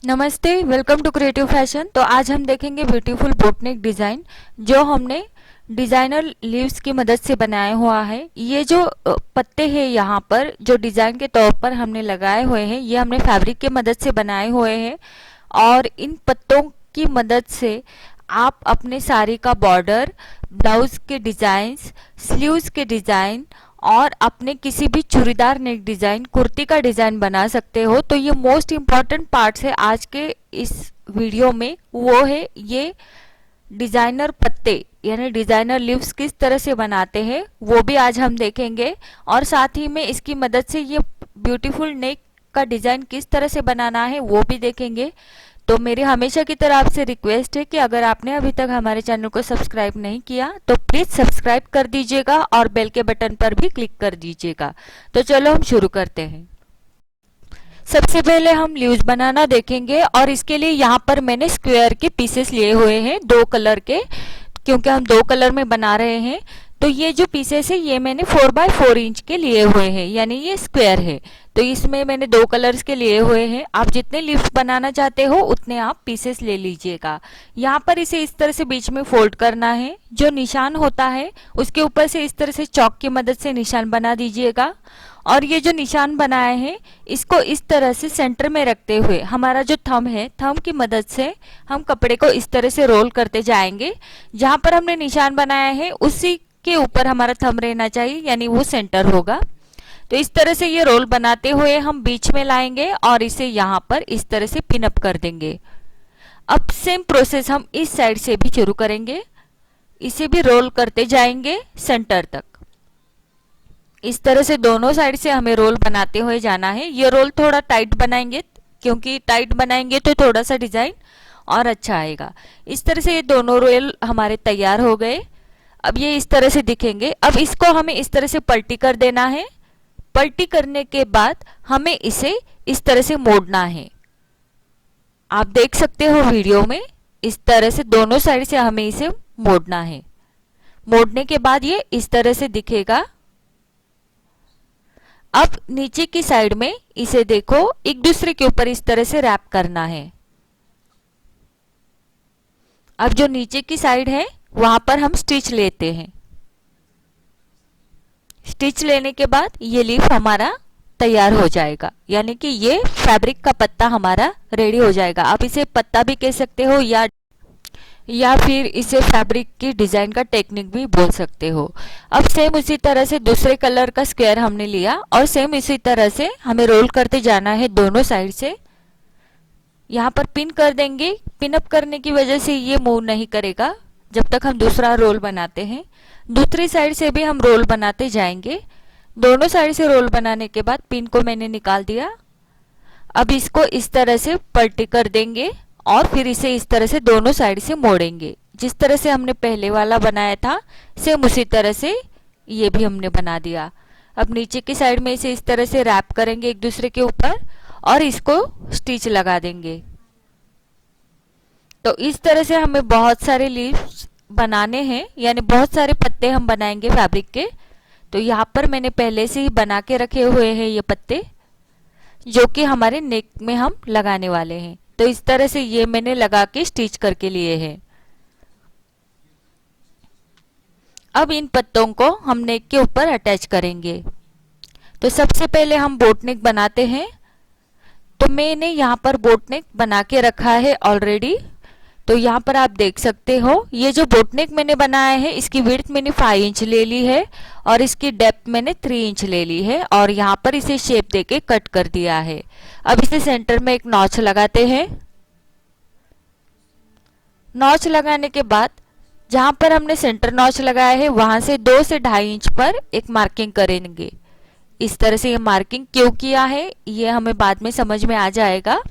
नमस्ते, welcome to creative fashion. तो आज हम देखेंगे ब्यूटीफुल बोटनेक डिज़ाइन जो हमने डिज़ाइनर लीव्स की मदद से बनाया हुआ है। ये जो पत्ते हैं यहाँ पर जो डिज़ाइन के तौर पर हमने लगाए हुए हैं, ये हमने फैब्रिक की मदद से बनाए हुए हैं और इन पत्तों की मदद से आप अपने साड़ी का बॉर्डर, ब्लाउज के डिज़ाइंस, स्लीव्स के डिज़ाइन और अपने किसी भी चूड़ीदार नेक डिज़ाइन, कुर्ती का डिज़ाइन बना सकते हो। तो ये मोस्ट इम्पॉर्टेंट पार्ट्स है आज के इस वीडियो में, वो है ये डिज़ाइनर पत्ते यानी डिज़ाइनर लीव्स किस तरह से बनाते हैं वो भी आज हम देखेंगे और साथ ही में इसकी मदद से ये ब्यूटीफुल नेक का डिज़ाइन किस तरह से बनाना है वो भी देखेंगे। तो मेरी हमेशा की तरह आपसे रिक्वेस्ट है कि अगर आपने अभी तक हमारे चैनल को सब्सक्राइब नहीं किया तो प्लीज़ सब्सक्राइब कर दीजिएगा और बेल के बटन पर भी क्लिक कर दीजिएगा। तो चलो हम शुरू करते हैं। सबसे पहले हम लीव्स बनाना देखेंगे और इसके लिए यहाँ पर मैंने स्क्वायर के पीसेस लिए हुए हैं 2 कलर के, क्योंकि हम 2 कलर में बना रहे हैं। तो ये जो पीसेस है ये मैंने 4x4 इंच के लिए हुए हैं, यानी ये स्क्वायर है। तो इसमें मैंने 2 कलर्स के लिए हुए हैं। आप जितने लीव्स बनाना चाहते हो उतने आप पीसेस ले लीजिएगा। यहाँ पर इसे इस तरह से बीच में फोल्ड करना है। जो निशान होता है उसके ऊपर से इस तरह से चॉक की मदद से निशान बना दीजिएगा और ये जो निशान बनाए हैं इसको इस तरह से सेंटर में रखते हुए हमारा जो थंब है, थंब की मदद से हम कपड़े को इस तरह से रोल करते जाएंगे। जहाँ पर हमने निशान बनाया है उसी के ऊपर हमारा थंब रहना चाहिए, यानी वो सेंटर होगा। तो इस तरह से ये रोल बनाते हुए हम बीच में लाएंगे और इसे यहाँ पर इस तरह से पिन अप कर देंगे। अब सेम प्रोसेस हम इस साइड से भी शुरू करेंगे। इसे भी रोल करते जाएंगे सेंटर तक। इस तरह से दोनों साइड से हमें रोल बनाते हुए जाना है। ये रोल थोड़ा टाइट बनाएंगे क्योंकि टाइट बनाएंगे तो थोड़ा सा डिजाइन और अच्छा आएगा। इस तरह से ये दोनों रोल हमारे तैयार हो गए। अब ये इस तरह से दिखेंगे। अब इसको हमें इस तरह से पलटी कर देना है। पलटी करने के बाद हमें इसे इस तरह से मोड़ना है। आप देख सकते हो वीडियो में, इस तरह से दोनों साइड से हमें इसे मोड़ना है। मोड़ने के बाद ये इस तरह से दिखेगा। अब नीचे की साइड में इसे देखो एक दूसरे के ऊपर इस तरह से रैप करना है। अब जो नीचे की साइड है वहां पर हम स्टिच लेते हैं। स्टिच लेने के बाद ये लीफ हमारा तैयार हो जाएगा, यानी कि ये फैब्रिक का पत्ता हमारा रेडी हो जाएगा। आप इसे पत्ता भी कह सकते हो या फिर इसे फैब्रिक की डिजाइन का टेक्निक भी बोल सकते हो। अब सेम उसी तरह से दूसरे कलर का स्क्वायर हमने लिया और सेम इसी तरह से हमें रोल करते जाना है दोनों साइड से। यहाँ पर पिन कर देंगे। पिन अप करने की वजह से ये मूव नहीं करेगा जब तक हम दूसरा रोल बनाते हैं। दूसरी साइड से भी हम रोल बनाते जाएंगे। दोनों साइड से रोल बनाने के बाद पिन को मैंने निकाल दिया। अब इसको इस तरह से पलटी कर देंगे और फिर इसे इस तरह से दोनों साइड से मोड़ेंगे। जिस तरह से हमने पहले वाला बनाया था सेम उसी तरह से ये भी हमने बना दिया। अब नीचे की साइड में इसे इस तरह से रैप करेंगे एक दूसरे के ऊपर और इसको स्टिच लगा देंगे। तो इस तरह से हमें बहुत सारे लीव्स बनाने हैं, यानी बहुत सारे पत्ते हम बनाएंगे फैब्रिक के। तो यहाँ पर मैंने पहले से ही बना के रखे हुए हैं ये पत्ते जो कि हमारे नेक में हम लगाने वाले हैं। तो इस तरह से ये मैंने लगा के स्टिच करके लिए हैं। अब इन पत्तों को हम नेक के ऊपर अटैच करेंगे। तो सबसे पहले हम बोटनेक बनाते हैं। तो मैंने यहाँ पर बोटनेक बना के रखा है ऑलरेडी। तो यहाँ पर आप देख सकते हो ये जो बोटनेक मैंने बनाया है इसकी विड्थ मैंने 5 इंच ले ली है और इसकी डेप्थ मैंने 3 इंच ले ली है और यहाँ पर इसे शेप देके कट कर दिया है। अब इसे सेंटर में एक नॉच लगाते हैं। नॉच लगाने के बाद जहाँ पर हमने सेंटर नॉच लगाया है वहां से 2 से 2.5 इंच पर एक मार्किंग करेंगे। इस तरह से ये मार्किंग क्यों किया है ये हमें बाद में समझ में आ जाएगा।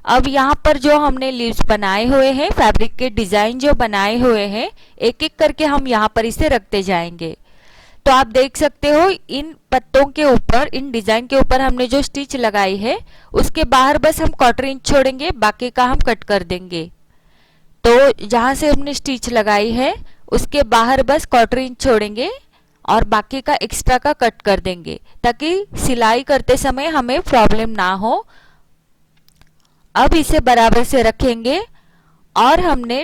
अब यहाँ पर जो हमने लीव्स बनाए हुए हैं, फैब्रिक के डिजाइन जो बनाए हुए हैं, एक एक करके हम यहाँ पर इसे रखते जाएंगे। तो आप देख सकते हो इन पत्तों के ऊपर, इन डिजाइन के ऊपर हमने जो स्टिच लगाई है उसके बाहर बस हम 1/4 इंच छोड़ेंगे, बाकी का हम कट कर देंगे। तो जहाँ से हमने स्टिच लगाई है उसके बाहर बस 1/4 इंच छोड़ेंगे और बाकी का एक्स्ट्रा का कट कर देंगे ताकि सिलाई करते समय हमें प्रॉब्लम ना हो। अब इसे बराबर से रखेंगे और हमने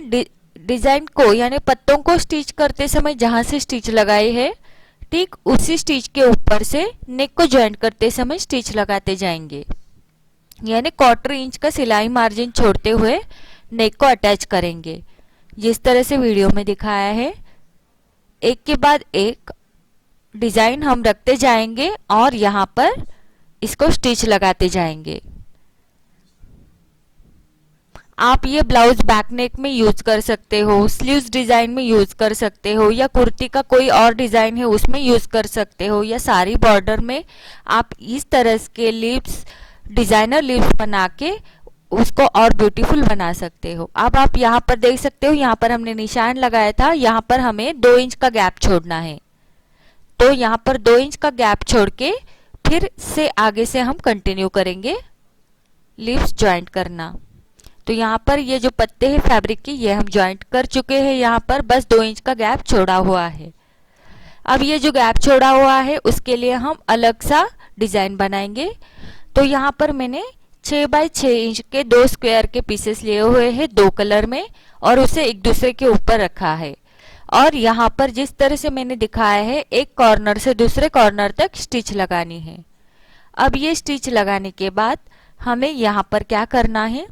डिजाइन को यानी पत्तों को स्टिच करते समय जहां से स्टिच लगाई है ठीक उसी स्टिच के ऊपर से नेक को ज्वाइंट करते समय स्टिच लगाते जाएंगे, यानी 1/4 इंच का सिलाई मार्जिन छोड़ते हुए नेक को अटैच करेंगे जिस तरह से वीडियो में दिखाया है। एक के बाद एक डिजाइन हम रखते जाएंगे और यहाँ पर इसको स्टिच लगाते जाएंगे। आप ये ब्लाउज बैक नेक में यूज कर सकते हो, स्लीव्स डिजाइन में यूज कर सकते हो, या कुर्ती का कोई और डिजाइन है उसमें यूज कर सकते हो, या सारी बॉर्डर में आप इस तरह के लीव्स डिजाइनर लीव्स बना के उसको और ब्यूटीफुल बना सकते हो। अब आप यहाँ पर देख सकते हो, यहाँ पर हमने निशान लगाया था, यहाँ पर हमें 2 इंच का गैप छोड़ना है। तो यहाँ पर 2 इंच का गैप छोड़ के फिर से आगे से हम कंटिन्यू करेंगे लीव्स ज्वाइंट करना। तो यहाँ पर ये जो पत्ते हैं फैब्रिक की ये हम ज्वाइंट कर चुके हैं, यहाँ पर बस 2 इंच का गैप छोड़ा हुआ है। अब ये जो गैप छोड़ा हुआ है उसके लिए हम अलग सा डिजाइन बनाएंगे। तो यहाँ पर मैंने 6 बाय 6 इंच के 2 स्क्वायर के पीसेस लिए हुए हैं 2 कलर में और उसे एक दूसरे के ऊपर रखा है। और यहाँ पर जिस तरह से मैंने दिखाया है एक कॉर्नर से दूसरे कॉर्नर तक स्टिच लगानी है। अब ये स्टिच लगाने के बाद हमें यहाँ पर क्या करना है,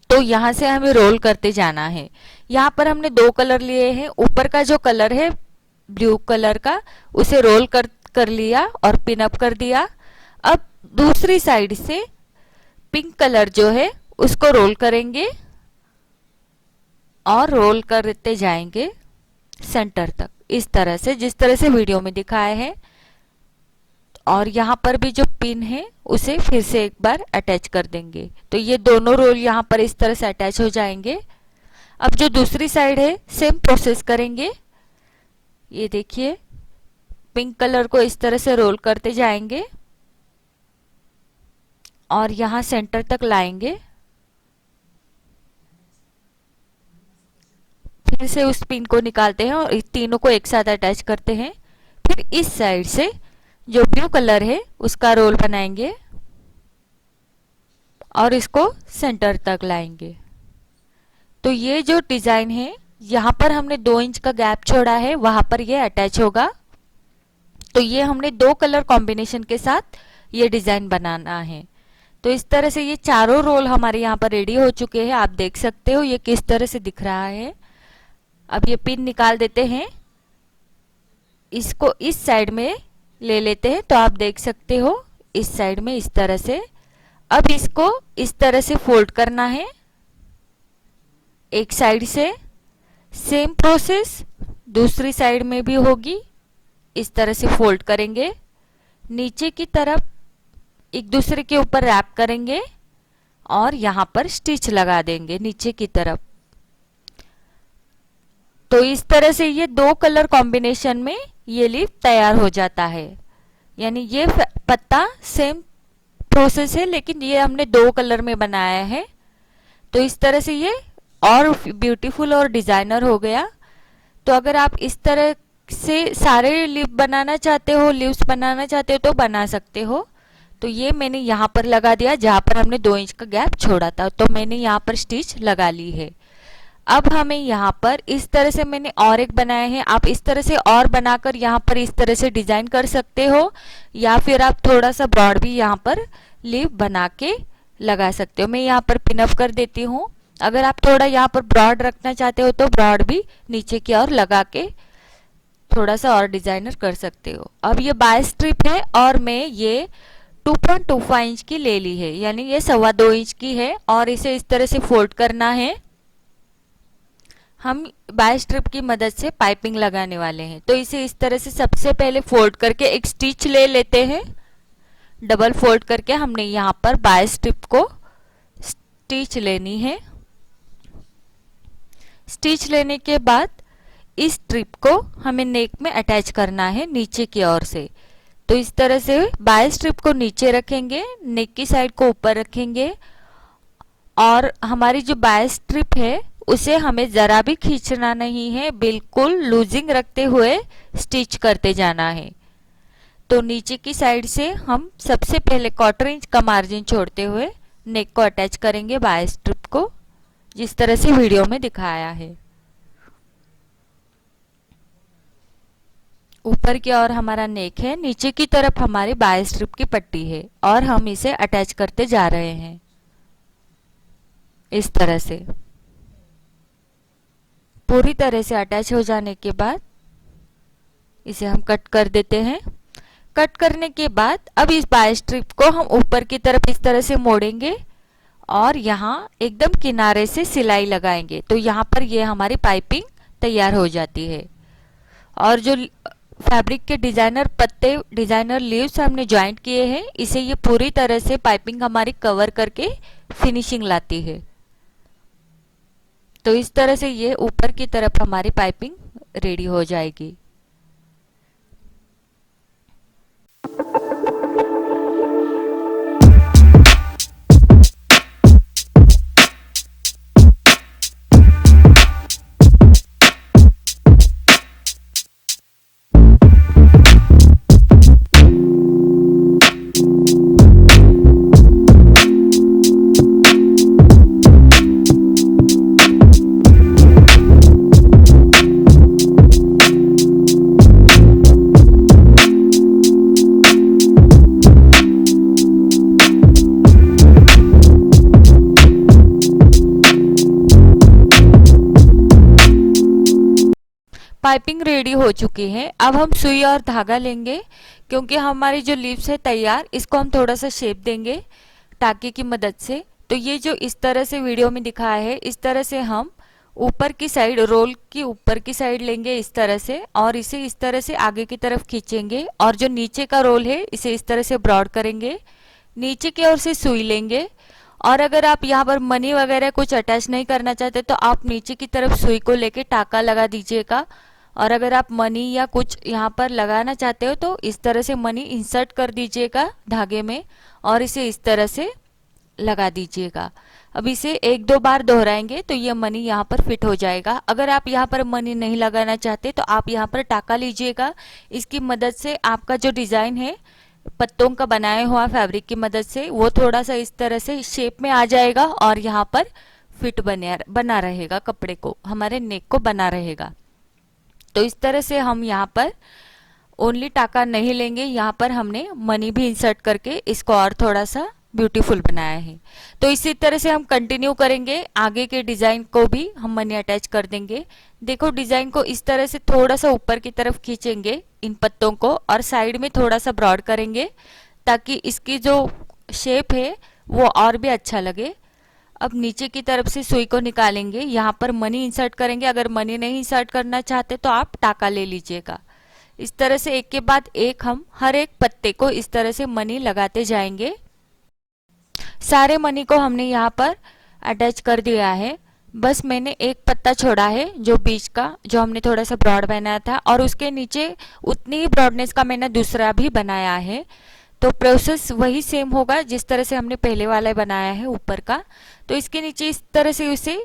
तो यहाँ से हमें रोल करते जाना है। यहाँ पर हमने 2 कलर लिए हैं, ऊपर का जो कलर है ब्लू कलर का उसे रोल कर लिया और पिन अप कर दिया। अब दूसरी साइड से पिंक कलर जो है उसको रोल करेंगे और रोल करते जाएंगे सेंटर तक इस तरह से जिस तरह से वीडियो में दिखाया है। और यहाँ पर भी जो पिन है उसे फिर से एक बार अटैच कर देंगे। तो ये दोनों रोल यहाँ पर इस तरह से अटैच हो जाएंगे। अब जो दूसरी साइड है सेम प्रोसेस करेंगे। ये देखिए पिंक कलर को इस तरह से रोल करते जाएंगे और यहाँ सेंटर तक लाएंगे। फिर से उस पिन को निकालते हैं और तीनों को एक साथ अटैच करते हैं। फिर इस साइड से जो ब्लू कलर है उसका रोल बनाएंगे और इसको सेंटर तक लाएंगे। तो ये जो डिजाइन है यहाँ पर हमने 2 इंच का गैप छोड़ा है, वहां पर ये अटैच होगा। तो ये हमने 2 कलर कॉम्बिनेशन के साथ ये डिजाइन बनाना है। तो इस तरह से ये चारों रोल हमारे यहाँ पर रेडी हो चुके हैं। आप देख सकते हो ये किस तरह से दिख रहा है। अब ये पिन निकाल देते हैं, इसको इस साइड में ले लेते हैं। तो आप देख सकते हो इस साइड में इस तरह से। अब इसको इस तरह से फोल्ड करना है एक साइड से। सेम प्रोसेस दूसरी साइड में भी होगी। इस तरह से फोल्ड करेंगे, नीचे की तरफ एक दूसरे के ऊपर रैप करेंगे और यहाँ पर स्टिच लगा देंगे नीचे की तरफ। तो इस तरह से ये 2 कलर कॉम्बिनेशन में ये लीफ तैयार हो जाता है। यानी ये पत्ता सेम प्रोसेस है लेकिन ये हमने 2 कलर में बनाया है। तो इस तरह से ये और ब्यूटीफुल और डिजाइनर हो गया। तो अगर आप इस तरह से सारे लीफ बनाना चाहते हो, लीव्स बनाना चाहते हो तो बना सकते हो। तो ये मैंने यहाँ पर लगा दिया जहाँ पर हमने 2 इंच का गैप छोड़ा था। तो मैंने यहाँ पर स्टिच लगा ली है। अब हमें यहाँ पर इस तरह से मैंने और एक बनाया है। आप इस तरह से और बनाकर यहाँ पर इस तरह से डिजाइन कर सकते हो, या फिर आप थोड़ा सा ब्रॉड भी यहाँ पर लीव बना के लगा सकते हो। मैं यहाँ पर पिनअप कर देती हूँ। अगर आप थोड़ा यहाँ पर ब्रॉड रखना चाहते हो तो ब्रॉड भी नीचे की ओर लगा के थोड़ा सा और डिजाइनर कर सकते हो। अब ये बाय स्ट्रिप है और मैं ये 2.25 इंच की ले ली है, यानी ये 2.25 इंच की है और इसे इस तरह से फोल्ड करना है। हम बाय स्ट्रिप की मदद से पाइपिंग लगाने वाले हैं। तो इसे इस तरह से सबसे पहले फोल्ड करके एक स्टिच ले लेते हैं। डबल फोल्ड करके हमने यहाँ पर बाय स्ट्रिप को स्टिच लेनी है। स्टिच लेने के बाद इस स्ट्रिप को हमें नेक में अटैच करना है नीचे की ओर से। तो इस तरह से बाय स्ट्रिप को नीचे रखेंगे, नेक की साइड को ऊपर रखेंगे और हमारी जो बाय स्ट्रिप है उसे हमें जरा भी खींचना नहीं है, बिल्कुल लूजिंग रखते हुए स्टिच करते जाना है। तो नीचे की साइड से हम सबसे पहले 1/4 इंच का मार्जिन छोड़ते हुए नेक को अटैच करेंगे बाय स्ट्रिप को, जिस तरह से वीडियो में दिखाया है। ऊपर की ओर हमारा नेक है, नीचे की तरफ हमारी बाय स्ट्रिप की पट्टी है और हम इसे अटैच करते जा रहे हैं इस तरह से। पूरी तरह से अटैच हो जाने के बाद इसे हम कट कर देते हैं। कट करने के बाद अब इस बाय स्ट्रिप को हम ऊपर की तरफ इस तरह से मोड़ेंगे और यहाँ एकदम किनारे से सिलाई लगाएंगे, तो यहाँ पर ये हमारी पाइपिंग तैयार हो जाती है। और जो फैब्रिक के डिजाइनर पत्ते, डिजाइनर लीव्स हमने ज्वाइंट किए हैं, इसे ये पूरी तरह से पाइपिंग हमारी कवर करके फिनिशिंग लाती है। तो इस तरह से ये ऊपर की तरफ हमारी पाइपिंग रेडी हो जाएगी। पाइपिंग रेडी हो चुकी है। अब हम सुई और धागा लेंगे, क्योंकि हमारी जो लीव्स है तैयार, इसको हम थोड़ा सा शेप देंगे टाके की मदद से। तो ये जो इस तरह से वीडियो में दिखाया है, इस तरह से हम ऊपर की साइड, रोल की ऊपर की साइड लेंगे इस तरह से, और इसे इस तरह से आगे की तरफ खींचेंगे और जो नीचे का रोल है इसे इस तरह से ब्रॉड करेंगे। नीचे की ओर से सुई लेंगे, और अगर आप यहाँ पर मनी वगैरह कुछ अटैच नहीं करना चाहते तो आप नीचे की तरफ सुई को लेके टाका लगा दीजिएगा। और अगर आप मनी या कुछ यहाँ पर लगाना चाहते हो तो इस तरह से मनी इंसर्ट कर दीजिएगा धागे में और इसे इस तरह से लगा दीजिएगा। अब इसे एक दो बार दोहराएंगे तो ये मनी यहाँ पर फिट हो जाएगा। अगर आप यहाँ पर मनी नहीं लगाना चाहते तो आप यहाँ पर टाका लीजिएगा। इसकी मदद से आपका जो डिजाइन है पत्तों का बनाया हुआ फैब्रिक की मदद से, वो थोड़ा सा इस तरह से शेप में आ जाएगा और यहाँ पर फिट बना रहेगा, कपड़े को, हमारे नेक को बना रहेगा। तो इस तरह से हम यहाँ पर ओनली टाका नहीं लेंगे, यहाँ पर हमने मनी भी इंसर्ट करके इसको और थोड़ा सा ब्यूटीफुल बनाया है। तो इसी तरह से हम कंटिन्यू करेंगे, आगे के डिजाइन को भी हम मनी अटैच कर देंगे। देखो डिजाइन को इस तरह से थोड़ा सा ऊपर की तरफ खींचेंगे इन पत्तों को और साइड में थोड़ा सा ब्रॉड करेंगे ताकि इसकी जो शेप है वो और भी अच्छा लगे। अब नीचे की तरफ से सुई को निकालेंगे, यहाँ पर मनी इंसर्ट करेंगे। अगर मनी नहीं इंसर्ट करना चाहते तो आप टाका ले लीजिएगा। इस तरह से एक के बाद एक हम हर एक पत्ते को इस तरह से मनी लगाते जाएंगे। सारे मनी को हमने यहाँ पर अटैच कर दिया है, बस मैंने एक पत्ता छोड़ा है जो बीच का, जो हमने थोड़ा सा ब्रॉड बनाया था, और उसके नीचे उतनी ही ब्रॉडनेस का मैंने दूसरा भी बनाया है। तो प्रोसेस वही सेम होगा जिस तरह से हमने पहले वाला बनाया है ऊपर का। तो इसके नीचे इस तरह से उसे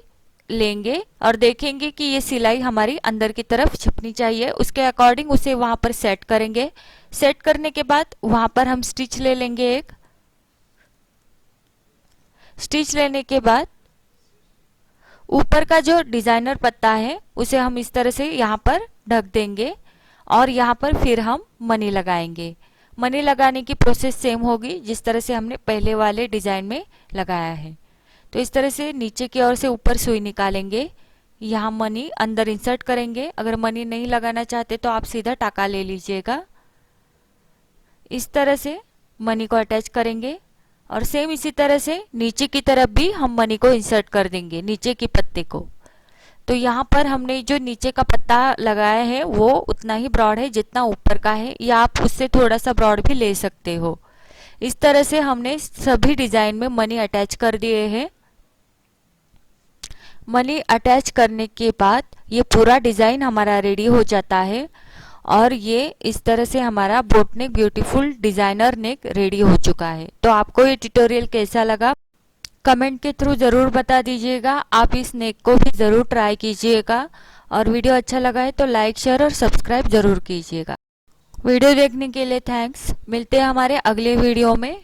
लेंगे और देखेंगे कि ये सिलाई हमारी अंदर की तरफ छिपनी चाहिए, उसके अकॉर्डिंग उसे वहां पर सेट करेंगे। सेट करने के बाद वहां पर हम स्टिच ले लेंगे। एक स्टिच लेने के बाद ऊपर का जो डिजाइनर पत्ता है उसे हम इस तरह से यहाँ पर ढक देंगे और यहाँ पर फिर हम मनी लगाएंगे। मनी लगाने की प्रोसेस सेम होगी जिस तरह से हमने पहले वाले डिजाइन में लगाया है। तो इस तरह से नीचे की ओर से ऊपर सुई निकालेंगे, यहाँ मनी अंदर इंसर्ट करेंगे। अगर मनी नहीं लगाना चाहते तो आप सीधा टाका ले लीजिएगा। इस तरह से मनी को अटैच करेंगे और सेम इसी तरह से नीचे की तरफ भी हम मनी को इंसर्ट कर देंगे, नीचे की पत्ते को। तो यहाँ पर हमने जो नीचे का पत्ता लगाया है वो उतना ही ब्रॉड है जितना ऊपर का है, या आप उससे थोड़ा सा ब्रॉड भी ले सकते हो। इस तरह से हमने सभी डिजाइन में मनी अटैच कर दिए हैं। मनी अटैच करने के बाद ये पूरा डिजाइन हमारा रेडी हो जाता है और ये इस तरह से हमारा बोट नेक ब्यूटीफुल डिजाइनर नेक रेडी हो चुका है। तो आपको ये ट्यूटोरियल कैसा लगा कमेंट के थ्रू ज़रूर बता दीजिएगा। आप इस नेक को भी ज़रूर ट्राई कीजिएगा और वीडियो अच्छा लगा है तो लाइक शेयर और सब्सक्राइब ज़रूर कीजिएगा। वीडियो देखने के लिए थैंक्स। मिलते हैं हमारे अगले वीडियो में।